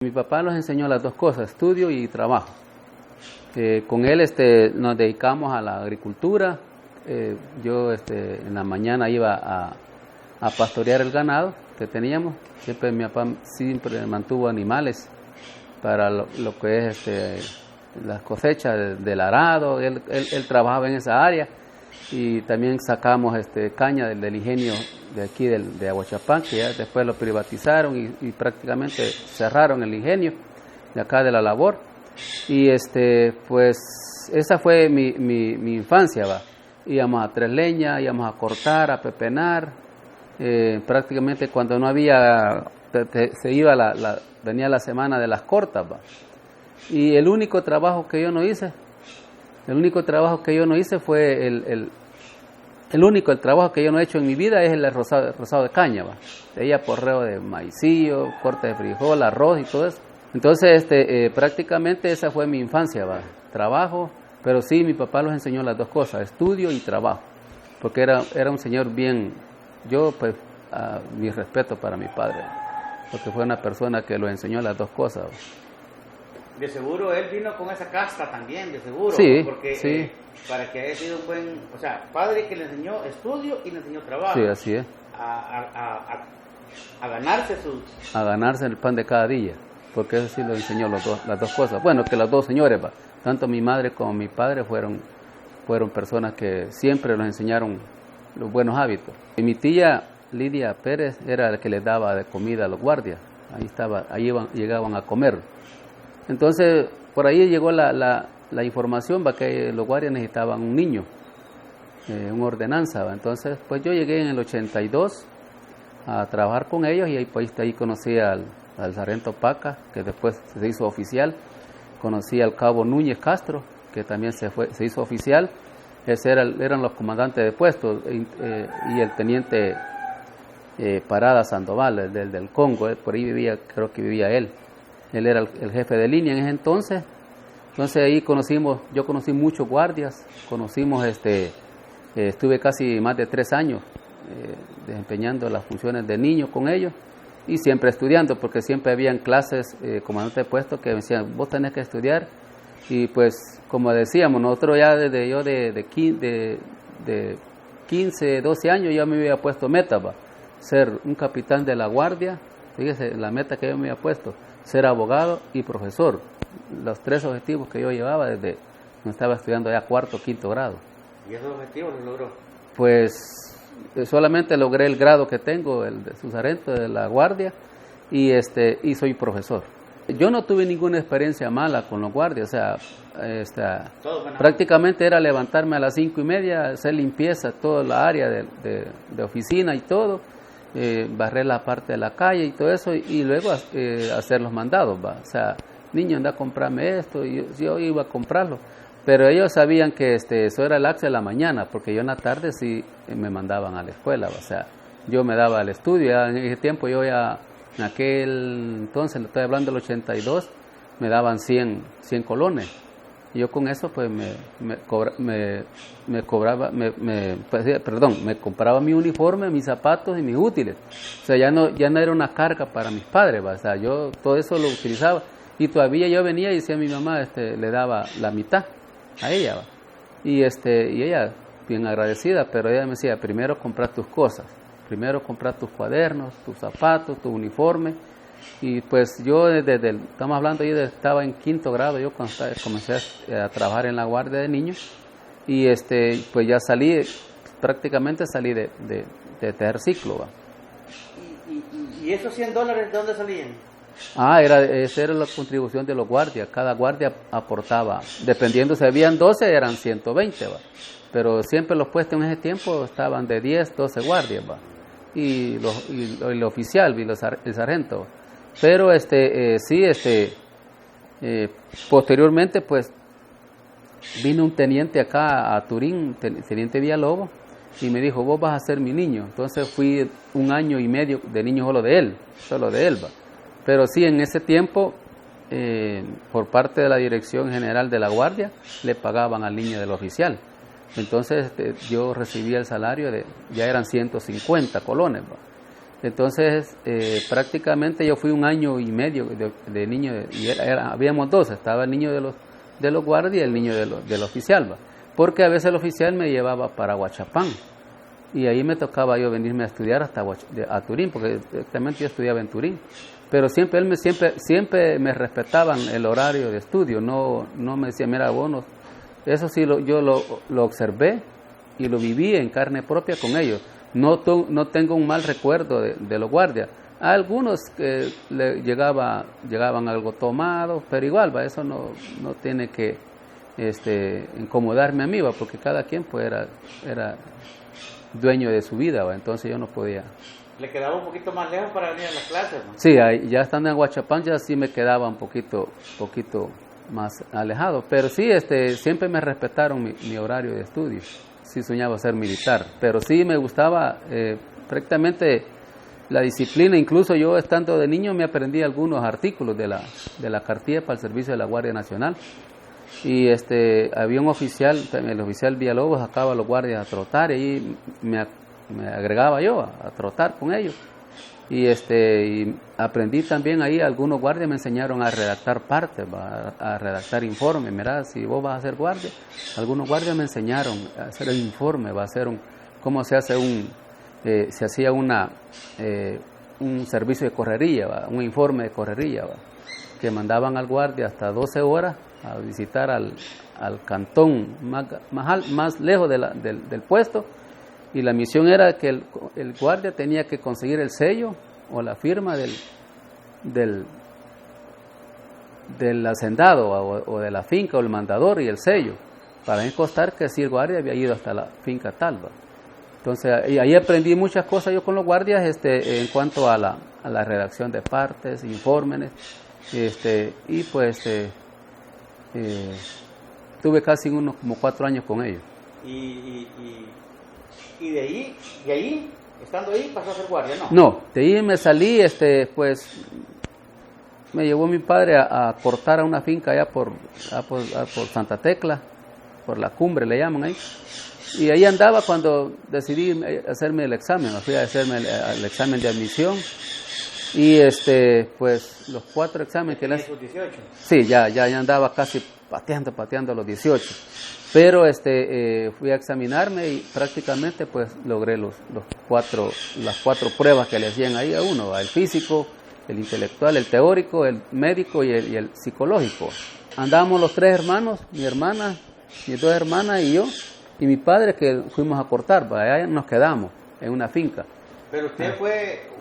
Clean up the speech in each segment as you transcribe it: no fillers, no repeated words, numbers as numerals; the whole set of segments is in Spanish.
Mi papá nos enseñó las dos cosas, estudio y trabajo. Con él nos dedicamos a la agricultura. Yo en la mañana iba a pastorear el ganado que teníamos. Siempre mi papá siempre mantuvo animales para lo que es las cosechas del arado. Él trabajaba en esa área y también sacamos caña del ingenio de aquí de Aguachapán, que ya después lo privatizaron y prácticamente cerraron el ingenio de acá de la labor. Y pues esa fue mi infancia, va. Íbamos a tres leñas, íbamos a cortar, a pepenar. Prácticamente cuando no había, venía la semana de las cortas, va. Y el único trabajo que yo no hice fue el trabajo que yo no he hecho en mi vida es el rosado de caña, va. De ahí aporreo de maicillo, corte de frijol, arroz y todo eso. Entonces, prácticamente esa fue mi infancia, va. Trabajo, pero sí, mi papá nos enseñó las dos cosas, estudio y trabajo, porque era un señor bien, yo pues, mi respeto para mi padre, porque fue una persona que lo enseñó las dos cosas, va. De seguro él vino con esa casta también, de seguro. Sí, porque sí. Para que haya sido un buen, o sea, padre que le enseñó estudio y le enseñó trabajo. Sí, así es. A ganarse sus... A ganarse el pan de cada día, porque eso sí lo enseñó las dos cosas. Bueno, que los dos señores, va, tanto mi madre como mi padre fueron personas que siempre nos enseñaron los buenos hábitos. Y mi tía Lidia Pérez era la que les daba de comida a los guardias. Ahí llegaban a comer. Entonces, por ahí llegó la información, va, que los guardias necesitaban un niño, una ordenanza, va. Entonces, pues yo llegué en el 82 a trabajar con ellos y ahí conocí al sargento Paca, que después se hizo oficial. Conocí al cabo Núñez Castro, que también se hizo oficial. Eran los comandantes de puestos, y el teniente Parada Sandoval, del Congo, por ahí creo que vivía él. Él era el jefe de línea en ese entonces. Entonces ahí yo conocí muchos guardias, estuve casi más de 3 años desempeñando las funciones de niño con ellos y siempre estudiando, porque siempre habían clases, comandantes de puesto que me decían, vos tenés que estudiar. Y pues, como decíamos, nosotros ya de 15, 12 años ya me había puesto meta, va, ser un capitán de la guardia. Fíjese, la meta que yo me había puesto, ser abogado y profesor. Los 3 objetivos que yo llevaba desde que estaba estudiando ya 4º, 5º grado. ¿Y esos objetivos los logró? Pues solamente logré el grado que tengo, el de subsargento de la guardia, y soy profesor. Yo no tuve ninguna experiencia mala con los guardias, o sea, prácticamente era levantarme a las 5:30, hacer limpieza toda la área de oficina y todo, barrer la parte de la calle y todo eso, y luego hacer los mandados, va. O sea, niño, anda a comprarme esto, y yo iba a comprarlo, pero ellos sabían que eso era el acto de la mañana, porque yo en la tarde sí me mandaban a la escuela, va. O sea, yo me daba al estudio. Ya en ese tiempo en aquel entonces, le estoy hablando del 82, me daban 100 colones. Y yo con eso pues me compraba mi uniforme, mis zapatos y mis útiles. O sea, ya no era una carga para mis padres, ¿va? O sea, yo todo eso lo utilizaba. Y todavía yo venía y decía a mi mamá, le daba la mitad a ella, ¿va? Y ella bien agradecida, pero ella me decía, primero comprar tus cosas, primero comprar tus cuadernos, tus zapatos, tu uniforme. Y pues yo estamos hablando, yo estaba en 5º grado, yo cuando comencé a trabajar en la guardia de niños, y pues ya prácticamente salí de tercer ciclo, ¿va? ¿Y esos $100 de dónde salían? Esa era la contribución de los guardias. Cada guardia aportaba, dependiendo si habían 12 eran 120, ¿va? Pero siempre los puestos en ese tiempo estaban de 10, 12 guardias, ¿va? Y el oficial, y el sargento. Pero posteriormente pues vino un teniente acá a Turín, teniente Villalobos, y me dijo, vos vas a ser mi niño. Entonces fui 1 año y medio de niño solo de él, ¿va? Pero sí, en ese tiempo, por parte de la Dirección General de la Guardia, le pagaban al niño del oficial. Entonces yo recibía el salario ya eran 150 colones, ¿va? Entonces, prácticamente yo fui un año y medio de niño, y habíamos dos, estaba el niño de los guardias y el niño del oficial, ¿va? Porque a veces el oficial me llevaba para Huachapán, y ahí me tocaba yo venirme a estudiar hasta a Turín, porque directamente yo estudiaba en Turín. Pero siempre me respetaban el horario de estudio, no me decían, mira, vos no. Eso sí yo lo observé y lo viví en carne propia con ellos. No tengo un mal recuerdo de los guardias. A algunos que llegaban algo tomados, pero igual, ¿va? Eso no tiene que incomodarme a mí, ¿va? Porque cada quien pues era dueño de su vida, ¿va? Entonces yo no podía. ¿Le quedaba un poquito más lejos para venir a las clases, ¿no? Sí, ya estando en Huachapán ya sí me quedaba un poquito más alejado, pero sí, siempre me respetaron mi horario de estudio. Sí soñaba ser militar, pero sí me gustaba prácticamente la disciplina. Incluso yo estando de niño me aprendí algunos artículos de la cartilla para el servicio de la Guardia Nacional. Y había un oficial, el oficial Villalobos, sacaba a los guardias a trotar, y ahí me agregaba yo a trotar con ellos. Y aprendí también ahí, algunos guardias me enseñaron a redactar partes, a redactar informes. Mirá, si vos vas a ser guardia, algunos guardias me enseñaron a hacer el informe, cómo se hace se hacía un servicio de correría, un informe de correría, que mandaban al guardia hasta 12 horas a visitar al cantón más lejos del puesto. Y la misión era que el guardia tenía que conseguir el sello o la firma del hacendado o de la finca o el mandador y el sello, para constar que si el guardia había ido hasta la finca tal. Entonces ahí aprendí muchas cosas yo con los guardias en cuanto a la redacción de partes, informes, y pues tuve casi como 4 años con ellos. Y de ahí, estando ahí, pasó a ser guardia, ¿no? No, de ahí me salí, pues me llevó mi padre a cortar a una finca allá por Santa Tecla, por la cumbre le llaman ahí. Y ahí andaba cuando decidí hacerme el examen, me fui a hacerme el examen de admisión. Y pues los 4 exámenes que le hice. 18. Sí, ya andaba casi pateando a los 18. Pero fui a examinarme y prácticamente pues logré las 4 pruebas que le hacían ahí a uno, el físico, el intelectual, el teórico, el médico y el psicológico. Andábamos los 3 hermanos, mi hermana, mis 2 hermanas y yo, y mi padre, que fuimos a cortar, allá nos quedamos en una finca. ¿Pero usted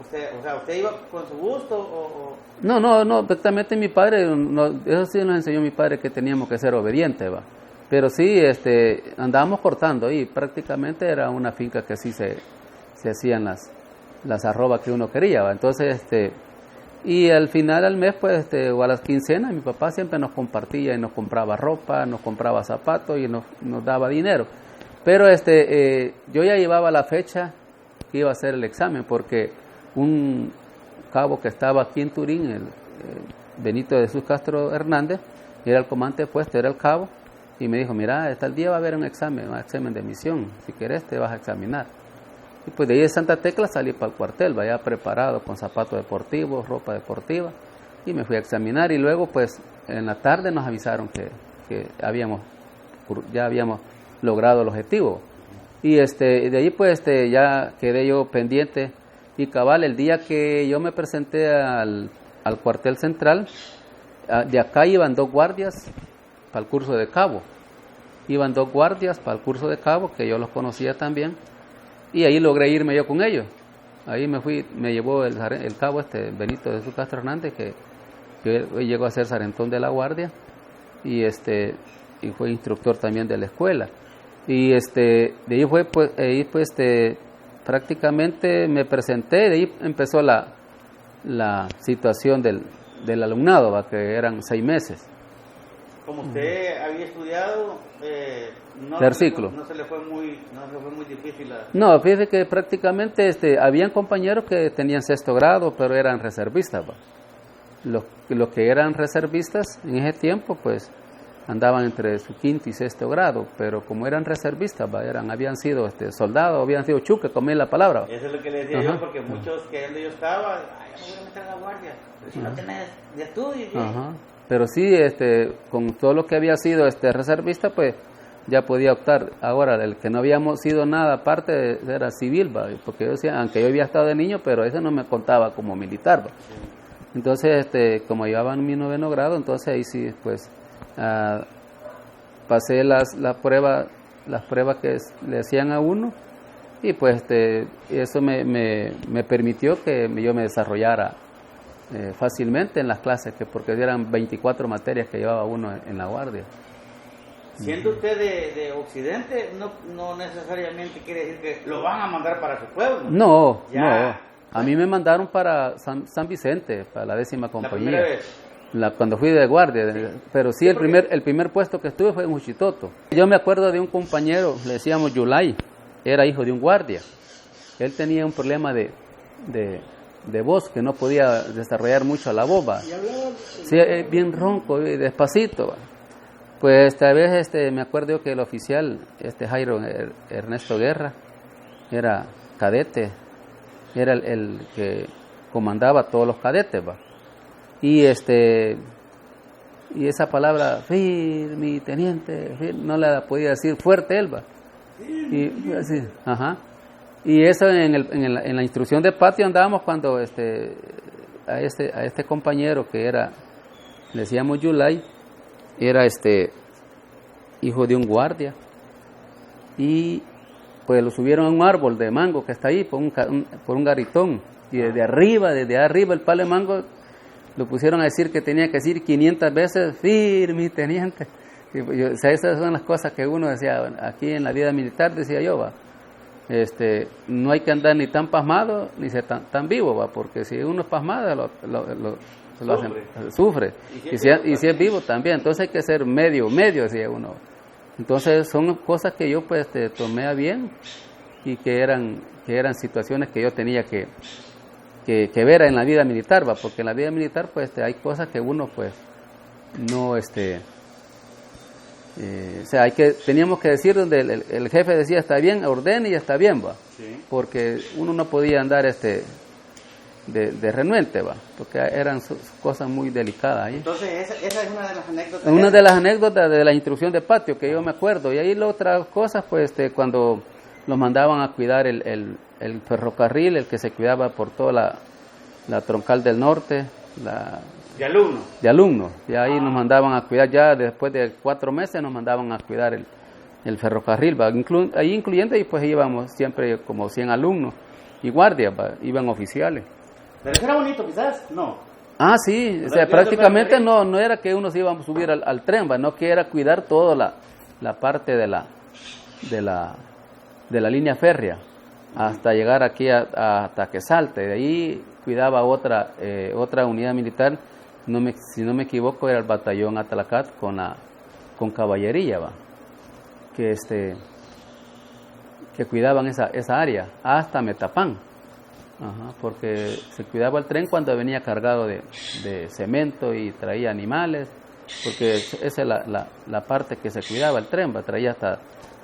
usted iba con su gusto o...? No, exactamente mi padre, eso sí nos enseñó mi padre, que teníamos que ser obedientes, ¿va? Pero sí, andábamos cortando y prácticamente era una finca que sí se hacían las arrobas que uno quería, ¿va? Entonces, y al final al mes, pues, o a las quincenas, mi papá siempre nos compartía y nos compraba ropa, nos compraba zapatos y nos daba dinero. Pero yo ya llevaba la fecha que iba a hacer el examen, porque un cabo que estaba aquí en Turín, el Benito de Jesús Castro Hernández, era el comandante de puesto, era el cabo, y me dijo, mira, tal día va a haber un examen de admisión, si querés te vas a examinar. Y pues de ahí de Santa Tecla salí para el cuartel, vaya preparado con zapatos deportivos, ropa deportiva, y me fui a examinar. Y luego pues en la tarde nos avisaron que ya habíamos logrado el objetivo. Y de ahí pues ya quedé yo pendiente, y cabal, el día que yo me presenté al cuartel central, de acá iban 2 guardias para el curso de cabo. Iban 2 guardias para el curso de cabo, que yo los conocía también, y ahí logré irme yo con ellos. Ahí me llevó el cabo Benito de Jesús Castro Hernández, que llegó a ser sargentón de la guardia, y fue instructor también de la escuela. Y de ahí fue pues prácticamente me presenté, de ahí empezó la situación del alumnado, ¿va? Que eran 6 meses. Como usted había estudiado, no se le fue muy difícil. No, fíjese que prácticamente habían compañeros que tenían 6º grado, pero eran reservistas, ¿va? Los que eran reservistas en ese tiempo, pues andaban entre su quinto y sexto grado, pero como eran reservistas, habían sido soldados, habían sido chuques, comí la palabra. Eso es lo que le decía yo, porque muchos que donde yo estaba, ay, ya me voy a meter a la guardia, pero si no tenés de estudio. Pero sí, con todo lo que había sido reservista, pues ya podía optar. Ahora, el que no habíamos sido nada aparte era civil, ¿va? Porque yo decía, aunque yo había estado de niño, pero eso no me contaba como militar, ¿va? Sí. Entonces, como llevaba en mi 9º grado, entonces ahí sí, pues, pasé las pruebas que le hacían a uno, y pues eso me permitió que yo me desarrollara fácilmente en las clases, porque eran 24 materias que llevaba uno en la guardia. Siendo usted de Occidente, no necesariamente quiere decir que lo van a mandar para su pueblo. No. A mí me mandaron para San Vicente, para la 10ª compañía. Cuando fui de guardia, pero sí, el primer puesto que estuve fue en Juchitoto. Yo me acuerdo de un compañero, le decíamos Yulay, era hijo de un guardia. Él tenía un problema de voz, que no podía desarrollar mucho la voz. Sí, bien ronco, despacito. Pues esta vez me acuerdo que el oficial, Jairo Ernesto Guerra, era cadete, era el que comandaba todos los cadetes, ¿va? Y esa palabra, mi teniente, no la podía decir fuerte él, ¿va? Y así, Y eso en la instrucción de patio andábamos cuando a este compañero que le decíamos Yulay, era hijo de un guardia, y pues lo subieron a un árbol de mango que está ahí por un garitón, y desde arriba el palo de mango lo pusieron a decir que tenía que decir 500 veces, mi teniente. O sea, esas son las cosas que uno decía aquí en la vida militar, decía yo, va. No hay que andar ni tan pasmado ni ser tan vivo, va, porque si uno es pasmado sufre. Y si es vivo también, entonces hay que ser medio, decía uno. Entonces son cosas que yo pues tomé a bien, y que eran situaciones que yo tenía que ver en la vida militar, va, porque en la vida militar pues hay cosas que uno pues no o sea, teníamos que decir donde el jefe decía está bien, ordene y está bien, va. Sí. Porque uno no podía andar de renuente, va, porque eran cosas muy delicadas ahí. Entonces esa es una de las anécdotas. Una de las anécdotas de la instrucción de patio que yo me acuerdo. Y ahí las otras cosas, pues cuando los mandaban a cuidar el ferrocarril, el que se cuidaba por toda la troncal del norte, de alumnos. Y ahí nos mandaban a cuidar, ya después de 4 meses nos mandaban a cuidar el ferrocarril, ¿va? Ahí incluyendo, y pues íbamos siempre como 100 alumnos y guardias, ¿va? Iban oficiales. Pero eso era bonito, quizás, ¿no? Sí, o sea, prácticamente no era que uno se iba a subir al tren, ¿va? No, que era cuidar toda la parte de la línea férrea hasta llegar aquí hasta que salte. De ahí cuidaba otra unidad militar, si no me equivoco, era el batallón Atalacat con caballería, ¿va? Que cuidaban esa área hasta Metapán. Porque se cuidaba el tren cuando venía cargado de cemento y traía animales, porque esa es la parte que se cuidaba el tren, ¿va? Traía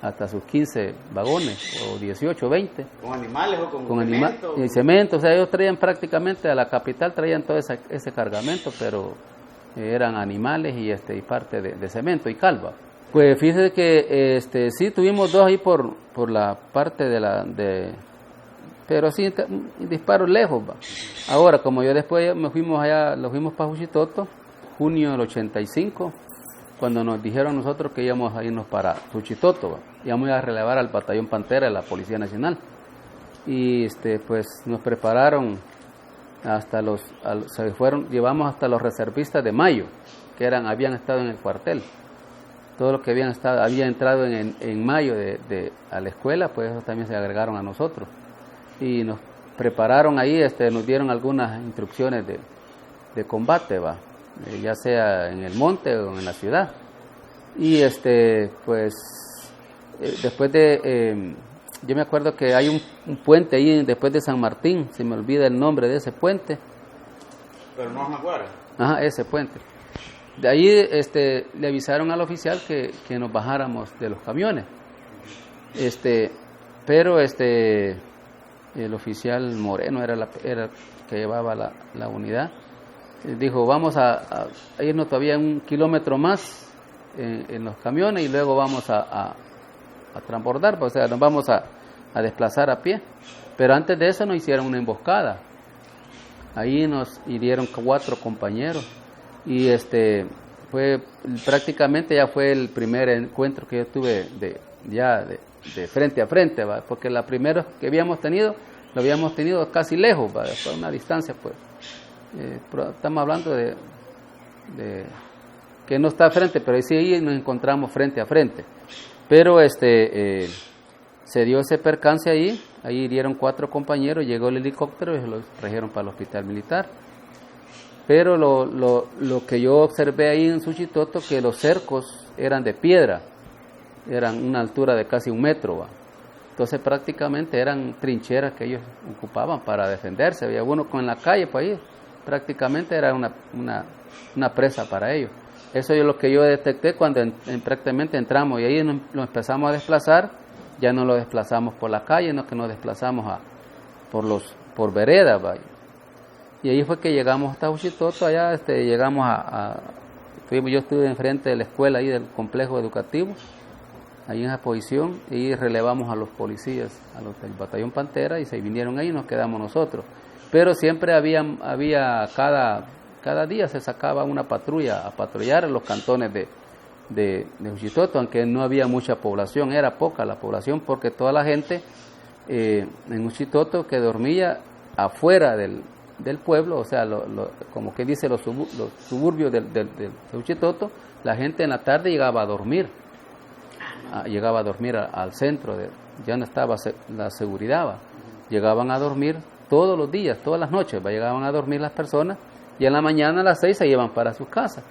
hasta sus 15 vagones, o 18, 20. ¿Con animales o con cemento? Y cemento, o sea, ellos traían prácticamente a la capital, traían todo ese cargamento, pero eran animales y parte de cemento y calva. Pues fíjese que sí, tuvimos 2 ahí por la parte pero sí, disparos lejos, va. Ahora, como yo después lo fuimos para Juchitoto, junio del 85, cuando nos dijeron nosotros que íbamos a irnos para Juchitoto, va. Íbamos a relevar al batallón Pantera de la Policía Nacional. Y pues nos prepararon llevamos hasta los reservistas de Mayo, que habían estado en el cuartel. Todos los que habían entrado en Mayo a la escuela, pues esos también se agregaron a nosotros. Y nos prepararon ahí, nos dieron algunas instrucciones de combate, va, ya sea en el monte o en la ciudad. Y pues después yo me acuerdo que hay un puente ahí después de San Martín, se me olvida el nombre de ese puente. Pero no me acuerdo. Ese puente. De ahí le avisaron al oficial que nos bajáramos de los camiones. Pero el oficial Moreno era el que llevaba la unidad. Dijo, vamos a irnos todavía 1 kilómetro más en los camiones y luego vamos a transbordar, o sea, nos vamos a desplazar a pie. Pero antes de eso nos hicieron una emboscada. Ahí nos hirieron 4 compañeros y prácticamente ya fue el primer encuentro que yo tuve de frente a frente, ¿va? Porque la primera que habíamos tenido, lo habíamos tenido casi lejos, ¿va? Fue una distancia, pues. Estamos hablando de que no está frente, pero sí ahí nos encontramos frente a frente. Pero se dio ese percance ahí hirieron 4 compañeros, llegó el helicóptero y los trajeron para el hospital militar. Pero lo que yo observé ahí en Suchitoto, que los cercos eran de piedra, eran una altura de casi 1 metro, ¿va? Entonces prácticamente eran trincheras que ellos ocupaban para defenderse. Había uno con la calle por ahí, prácticamente era una presa para ellos. Eso es lo que yo detecté cuando prácticamente entramos y ahí nos empezamos a desplazar. Ya no lo desplazamos por la calle, no que nos desplazamos por veredas, ¿va? Y ahí fue que llegamos hasta Suchitoto. Allá llegamos yo estuve enfrente de la escuela ahí del complejo educativo, ahí en esa posición, y relevamos a los policías, a los del batallón Pantera, y se vinieron ahí y nos quedamos nosotros. Pero siempre había cada día se sacaba una patrulla a patrullar en los cantones de Suchitoto, aunque no había mucha población, era poca la población, porque toda la gente en Suchitoto que dormía afuera del pueblo, o sea, como que dice los suburbios de Suchitoto, la gente en la tarde llegaba a dormir, al centro, ya no estaba la seguridad, ¿va? Llegaban a dormir todos los días, todas las noches, llegaban a dormir las personas, y en la mañana a las 6 se iban para sus casas.